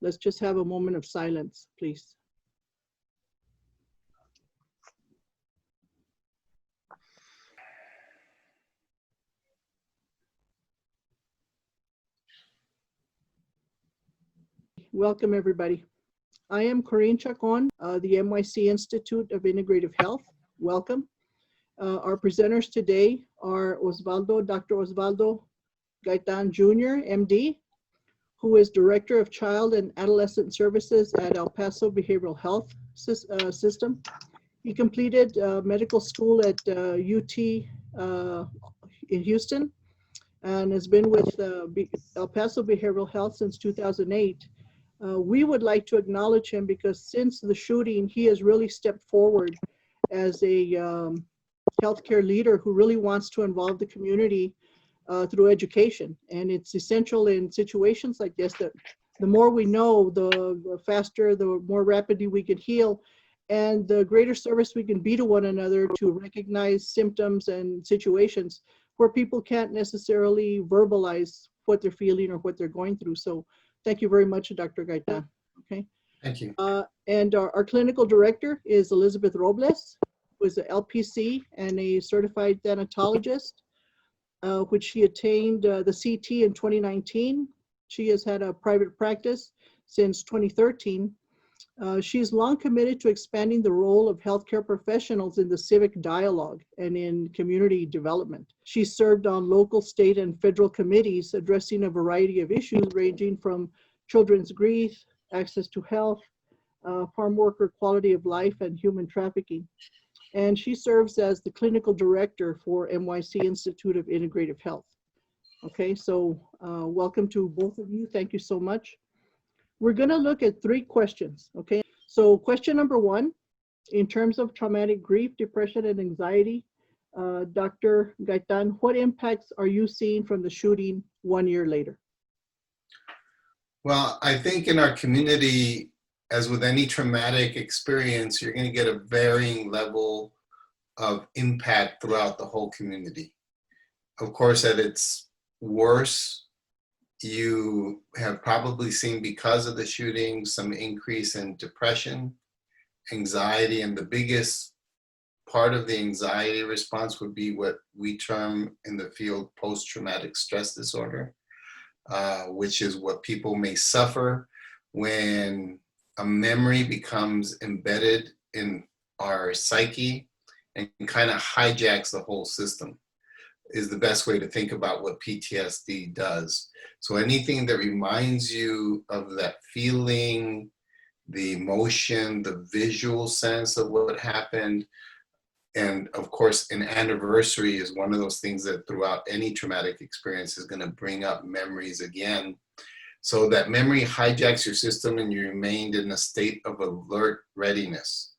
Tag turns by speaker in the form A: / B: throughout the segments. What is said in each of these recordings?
A: Let's just have a moment of silence, please. Welcome, everybody. I am Corinne Chacon, the NYC Institute of Integrative Health. Welcome. Our presenters today are Dr. Osvaldo Gaitan Jr., MD, who is Director of Child and Adolescent Services at El Paso Behavioral Health System. He completed medical school at UT in Houston and has been with El Paso Behavioral Health since 2008. We would like to acknowledge him because since the shooting, he has really stepped forward as a healthcare leader who really wants to involve the community through education. And it's essential in situations like this that the more we know, the faster, the more rapidly we can heal, and the greater service we can be to one another to recognize symptoms and situations where people can't necessarily verbalize what they're feeling or what they're going through. So thank you very much, Dr. Gaitan. Okay.
B: Thank you.
A: And our clinical director is Elizabeth Robles, who is an LPC and a certified thanatologist, which she attained the CT in 2019. She has had a private practice since 2013. She's long committed to expanding the role of healthcare professionals in the civic dialogue and in community development. She served on local, state, and federal committees addressing a variety of issues ranging from children's grief, access to health, farm worker quality of life, and human trafficking. And she serves as the clinical director for NYC Institute of Integrative Health. Okay, so welcome to both of you. Thank you so much. We're going to look at 3 questions, okay? So question number 1, in terms of traumatic grief, depression, and anxiety, Dr. Gaitan, what impacts are you seeing from the shooting 1 year later?
B: Well, I think in our community, as with any traumatic experience, you're going to get a varying level of impact throughout the whole community. Of course, at its worst, you have probably seen, because of the shooting, some increase in depression, anxiety, and the biggest part of the anxiety response would be what we term in the field post-traumatic stress disorder, which is what people may suffer when a memory becomes embedded in our psyche and kind of hijacks the whole system, is the best way to think about what PTSD does. So anything that reminds you of that feeling, the emotion, the visual sense of what happened, and of course, an anniversary is one of those things that throughout any traumatic experience is going to bring up memories again. So that memory hijacks your system and you remained in a state of alert readiness,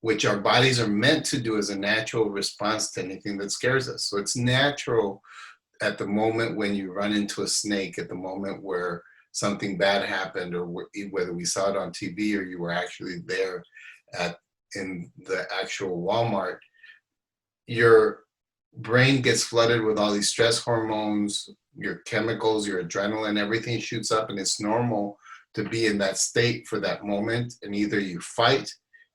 B: which our bodies are meant to do as a natural response to anything that scares us. So it's natural at the moment when you run into a snake, at the moment where something bad happened, or whether we saw it on TV or you were actually there in the actual Walmart, your brain gets flooded with all these stress hormones, your chemicals, your adrenaline, everything shoots up, and it's normal to be in that state for that moment. And either you fight,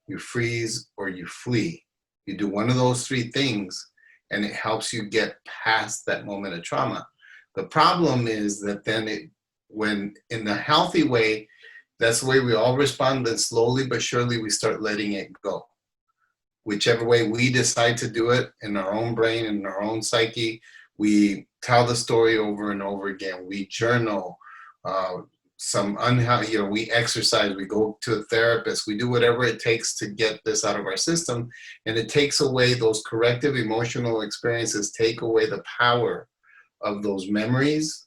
B: you freeze, or you flee. You do one of those 3 things, and it helps you get past that moment of trauma. The problem is that then when in the healthy way, that's the way we all respond, then slowly but surely we start letting it go. Whichever way we decide to do it in our own brain, in our own psyche, we tell the story over and over again. We journal, we exercise, we go to a therapist, we do whatever it takes to get this out of our system. And it takes away those corrective emotional experiences, take away the power of those memories,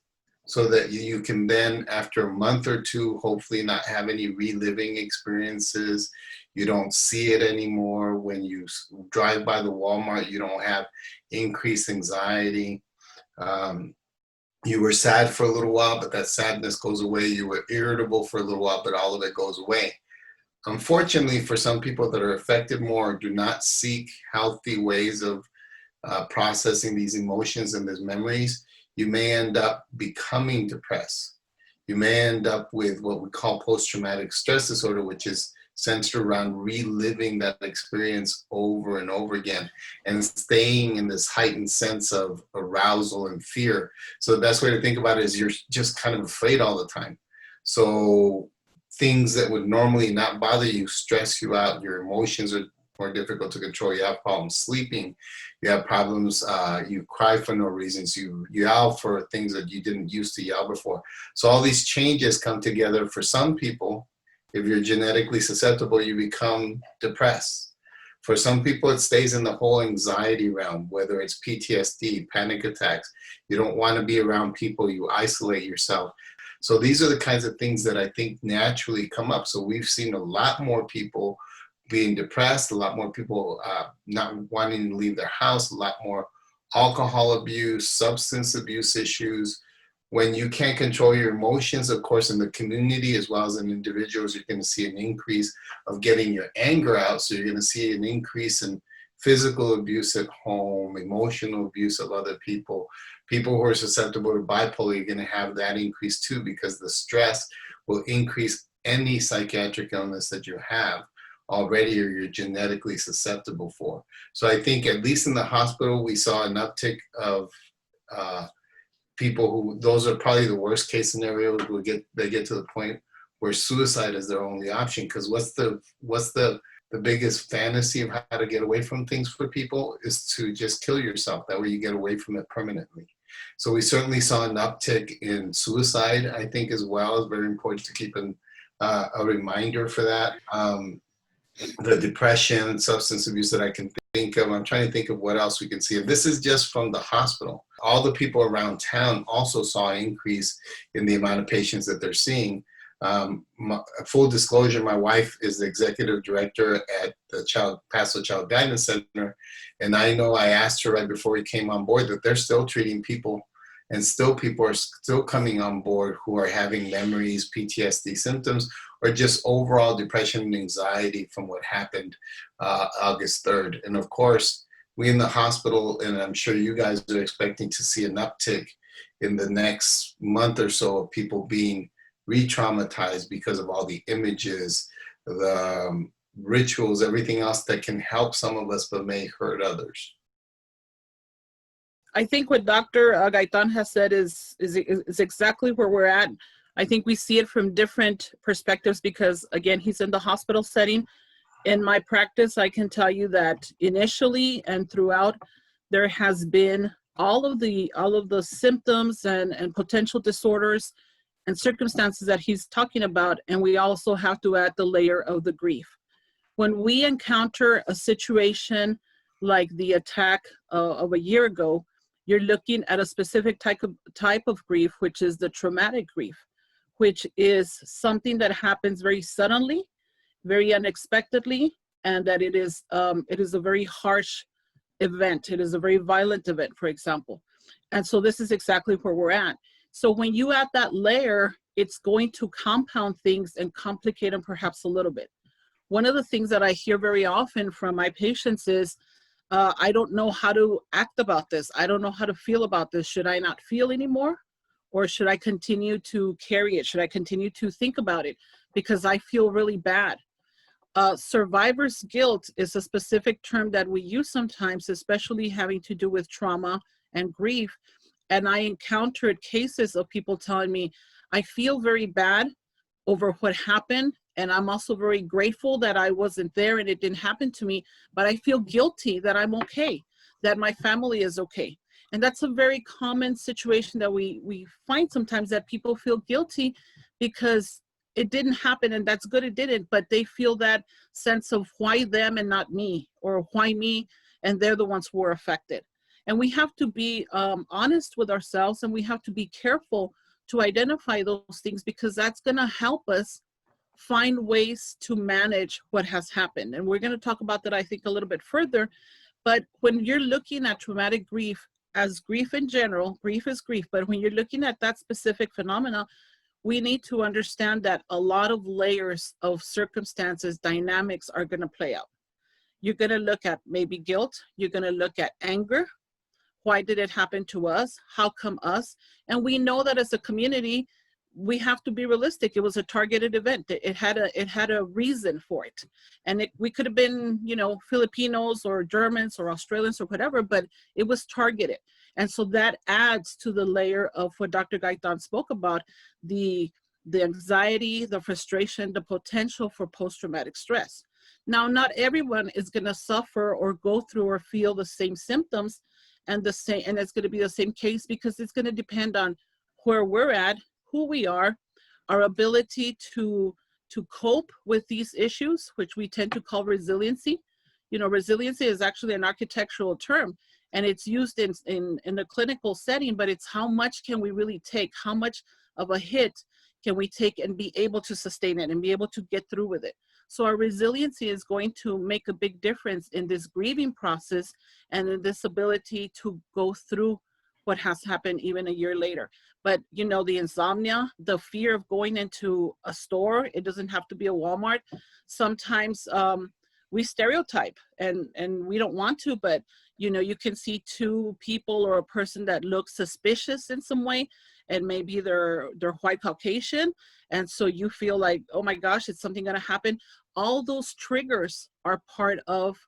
B: so that you can then, after a month or 2, hopefully not have any reliving experiences. You don't see it anymore. When you drive by the Walmart, you don't have increased anxiety. You were sad for a little while, but that sadness goes away. You were irritable for a little while, but all of it goes away. Unfortunately, for some people that are affected more, do not seek healthy ways of processing these emotions and these memories, you may end up becoming depressed. you may end up with what we call post-traumatic stress disorder, which is centered around reliving that experience over and over again and staying in this heightened sense of arousal and fear. So the best way to think about it is you're just kind of afraid all the time. So things that would normally not bother you stress you out. Your emotions are more difficult to control. You have problems sleeping. You have problems, you cry for no reasons. You yell for things that you didn't used to yell before. So all these changes come together. For some people, if you're genetically susceptible, you become depressed. For some people, it stays in the whole anxiety realm, whether it's PTSD, panic attacks. You don't want to be around people. You isolate yourself. So these are the kinds of things that I think naturally come up. So we've seen a lot more people being depressed, a lot more people not wanting to leave their house, a lot more alcohol abuse, substance abuse issues. When you can't control your emotions, of course, in the community as well as in individuals, you're going to see an increase of getting your anger out. So you're going to see an increase in physical abuse at home, emotional abuse of other people. People who are susceptible to bipolar, you're going to have that increase too, because the stress will increase any psychiatric illness that you have already or you're genetically susceptible for. So I think at least in the hospital, we saw an uptick of people who, those are probably the worst case scenarios, they get to the point where suicide is their only option. Because what's the biggest fantasy of how to get away from things for people is to just kill yourself. That way you get away from it permanently. So we certainly saw an uptick in suicide, I think, as well. It's very important to keep a reminder for that. The depression, substance abuse that I can think of. I'm trying to think of what else we can see. And this is just from the hospital. All the people around town also saw an increase in the amount of patients that they're seeing. Full disclosure, my wife is the executive director at the Paso Child Guidance Center. And I know I asked her right before we came on board that they're still treating people, and still people are still coming on board who are having memories, PTSD symptoms, or just overall depression and anxiety from what happened August 3rd. And of course, we in the hospital, and I'm sure you guys are expecting to see an uptick in the next month or so of people being re-traumatized because of all the images, the rituals, everything else that can help some of us but may hurt others.
C: I think what Dr. Gaitan has said is exactly where we're at. I think we see it from different perspectives because, again, he's in the hospital setting. In my practice, I can tell you that initially and throughout, there has been all of the symptoms and potential disorders and circumstances that he's talking about, and we also have to add the layer of the grief. When we encounter a situation like the attack of a year ago, you're looking at a specific type of grief, which is the traumatic grief, which is something that happens very suddenly, very unexpectedly, and that it is a very harsh event. It is a very violent event, for example. And so this is exactly where we're at. So when you add that layer, it's going to compound things and complicate them perhaps a little bit. One of the things that I hear very often from my patients is, I don't know how to act about this. I don't know how to feel about this. Should I not feel anymore? Or should I continue to carry it? Should I continue to think about it? Because I feel really bad. Survivor's guilt is a specific term that we use sometimes, especially having to do with trauma and grief. And I encountered cases of people telling me, I feel very bad over what happened. And I'm also very grateful that I wasn't there and it didn't happen to me, but I feel guilty that I'm okay, that my family is okay. And that's a very common situation that we find sometimes, that people feel guilty because it didn't happen, and that's good it didn't, but they feel that sense of why them and not me, or why me and they're the ones who are affected. And we have to be honest with ourselves, and we have to be careful to identify those things, because that's going to help us find ways to manage what has happened. And we're going to talk about that, I think, a little bit further. But when you're looking at traumatic grief as grief in general, grief is grief. But when you're looking at that specific phenomena, we need to understand that a lot of layers of circumstances, dynamics are going to play out. You're going to look at maybe guilt. You're going to look at anger. Why did it happen to us? How come us? And we know that as a community, we have to be realistic. It was a targeted event. It had a reason for it. And we could have been, you know, Filipinos or Germans or Australians or whatever, but it was targeted. And so that adds to the layer of what Dr. Gaitan spoke about, the anxiety, the frustration, the potential for post-traumatic stress. Now, not everyone is going to suffer or go through or feel the same symptoms and it's going to be the same case, because it's going to depend on where we're at, who we are, our ability to cope with these issues, which we tend to call resiliency. You know, resiliency is actually an architectural term, and it's used in a clinical setting, but it's how much can we really take, how much of a hit can we take and be able to sustain it and be able to get through with it. So our resiliency is going to make a big difference in this grieving process and in this ability to go through what has happened even a year later. But, you know, the insomnia, the fear of going into a store, it doesn't have to be a Walmart. Sometimes we stereotype and we don't want to, but, you know, you can see two people or a person that looks suspicious in some way, and maybe they're white Caucasian. And so you feel like, oh my gosh, is something gonna happen? All those triggers are part of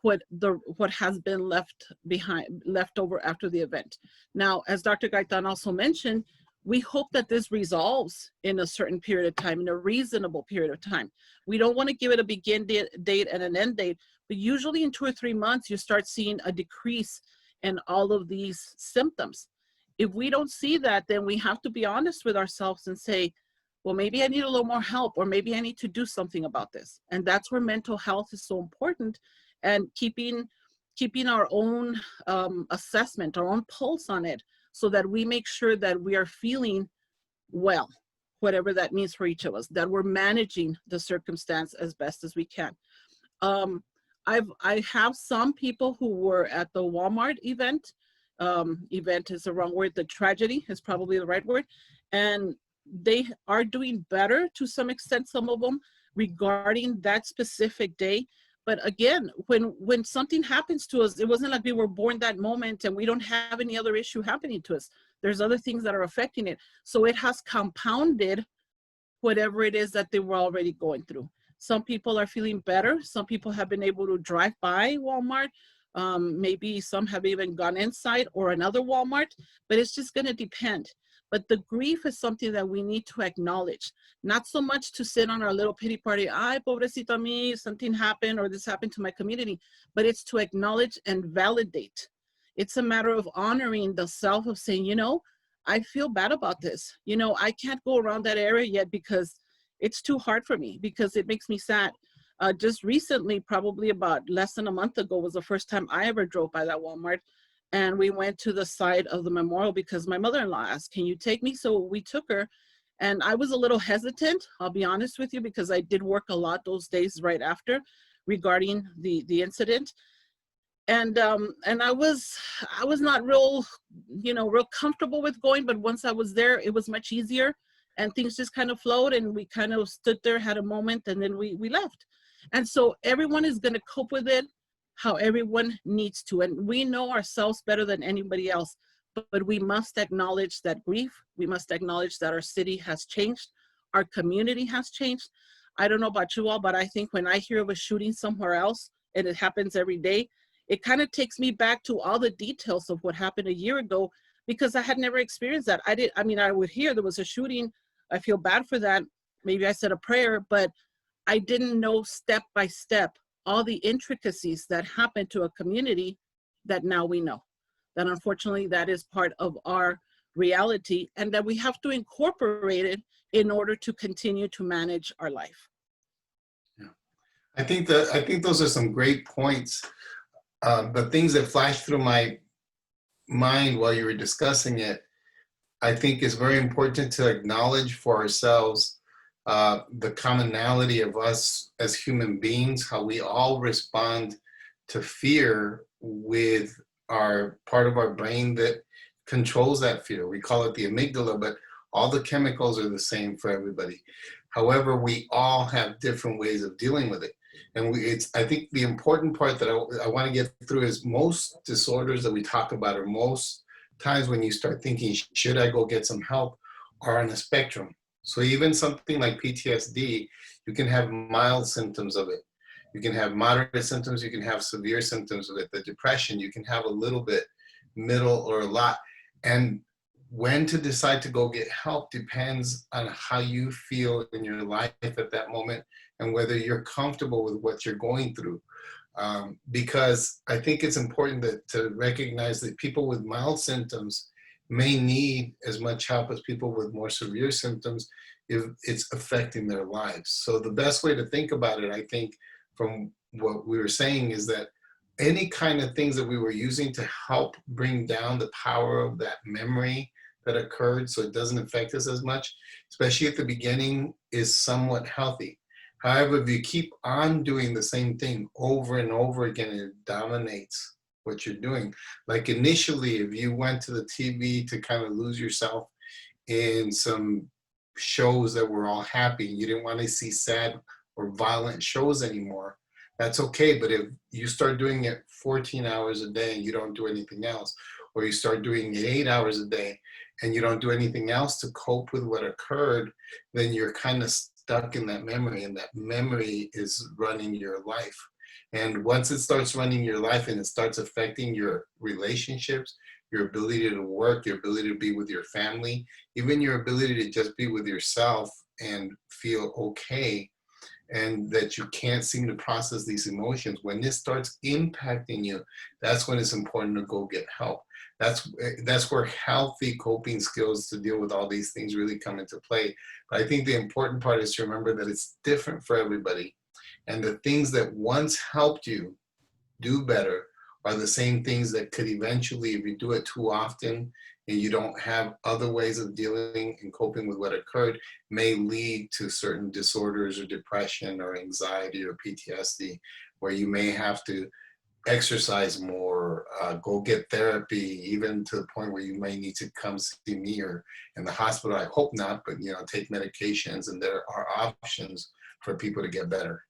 C: what has been left over after the event. Now, as Dr. Gaitan also mentioned, we hope that this resolves in a certain period of time, in a reasonable period of time. We don't want to give it a begin date and an end date, but usually in 2 or 3 months, you start seeing a decrease in all of these symptoms. If we don't see that, then we have to be honest with ourselves and say, well, maybe I need a little more help, or maybe I need to do something about this. And that's where mental health is so important, and keeping our own assessment, our own pulse on it, so that we make sure that we are feeling well, whatever that means for each of us, that we're managing the circumstance as best as we can. I have some people who were at the Walmart event. Event is the wrong word. The tragedy is probably the right word. And they are doing better to some extent, some of them, regarding that specific day. But again, when something happens to us, it wasn't like we were born that moment and we don't have any other issue happening to us. There's other things that are affecting it. So it has compounded whatever it is that they were already going through. Some people are feeling better. Some people have been able to drive by Walmart. Maybe some have even gone inside or another Walmart, but it's just going to depend. But the grief is something that we need to acknowledge, not so much to sit on our little pity party, ay, pobrecito me, something happened or this happened to my community, but it's to acknowledge and validate. It's a matter of honoring the self, of saying, you know, I feel bad about this. You know, I can't go around that area yet because it's too hard for me, because it makes me sad. Just recently, probably about less than a month ago, was the first time I ever drove by that Walmart. And we went to the site of the memorial because my mother-in-law asked, can you take me? So we took her. And I was a little hesitant, I'll be honest with you, because I did work a lot those days right after regarding the incident. And I was not real comfortable with going, but once I was there, it was much easier, and things just kind of flowed, and we kind of stood there, had a moment, and then we left. And so everyone is going to cope with it how everyone needs to. And we know ourselves better than anybody else, but we must acknowledge that grief. We must acknowledge that our city has changed. Our community has changed. I don't know about you all, but I think when I hear of a shooting somewhere else, and it happens every day, it kind of takes me back to all the details of what happened a year ago, because I had never experienced that. I would hear there was a shooting. I feel bad for that. Maybe I said a prayer, but I didn't know step by step all the intricacies that happen to a community that now we know. That unfortunately, that is part of our reality, and that we have to incorporate it in order to continue to manage our life.
B: Yeah, I think those are some great points. The things that flashed through my mind while you were discussing it, I think is very important to acknowledge for ourselves the commonality of us as human beings, how we all respond to fear with our part of our brain that controls that fear. We call it the amygdala, but all the chemicals are the same for everybody. However, we all have different ways of dealing with it. And I think the important part that I want to get through is most disorders that we talk about, or most times when you start thinking, should I go get some help? are on a spectrum. So even something like PTSD, you can have mild symptoms of it. You can have moderate symptoms, you can have severe symptoms of it. The depression, you can have a little bit, middle, or a lot. And when to decide to go get help depends on how you feel in your life at that moment and whether you're comfortable with what you're going through. Because I think it's important to recognize that people with mild symptoms may need as much help as people with more severe symptoms if it's affecting their lives. So the best way to think about it, I think, from what we were saying, is that any kind of things that we were using to help bring down the power of that memory that occurred so it doesn't affect us as much, especially at the beginning, is somewhat healthy. However, if you keep on doing the same thing over and over again, it dominates what you're doing. Like initially, if you went to the TV to kind of lose yourself in some shows that were all happy, you didn't want to see sad or violent shows anymore, that's okay. But if you start doing it 14 hours a day and you don't do anything else, or you start doing it 8 hours a day and you don't do anything else to cope with what occurred, then you're kind of stuck in that memory, and that memory is running your life. And once it starts running your life and it starts affecting your relationships, your ability to work, your ability to be with your family, even your ability to just be with yourself and feel okay, and that you can't seem to process these emotions, when this starts impacting you, that's when it's important to go get help. That's where healthy coping skills to deal with all these things really come into play. But I think the important part is to remember that it's different for everybody. And the things that once helped you do better are the same things that could eventually, if you do it too often and you don't have other ways of dealing and coping with what occurred, may lead to certain disorders or depression or anxiety or PTSD, where you may have to exercise more, go get therapy, even to the point where you may need to come see me or in the hospital. I hope not, but take medications, and there are options for people to get better.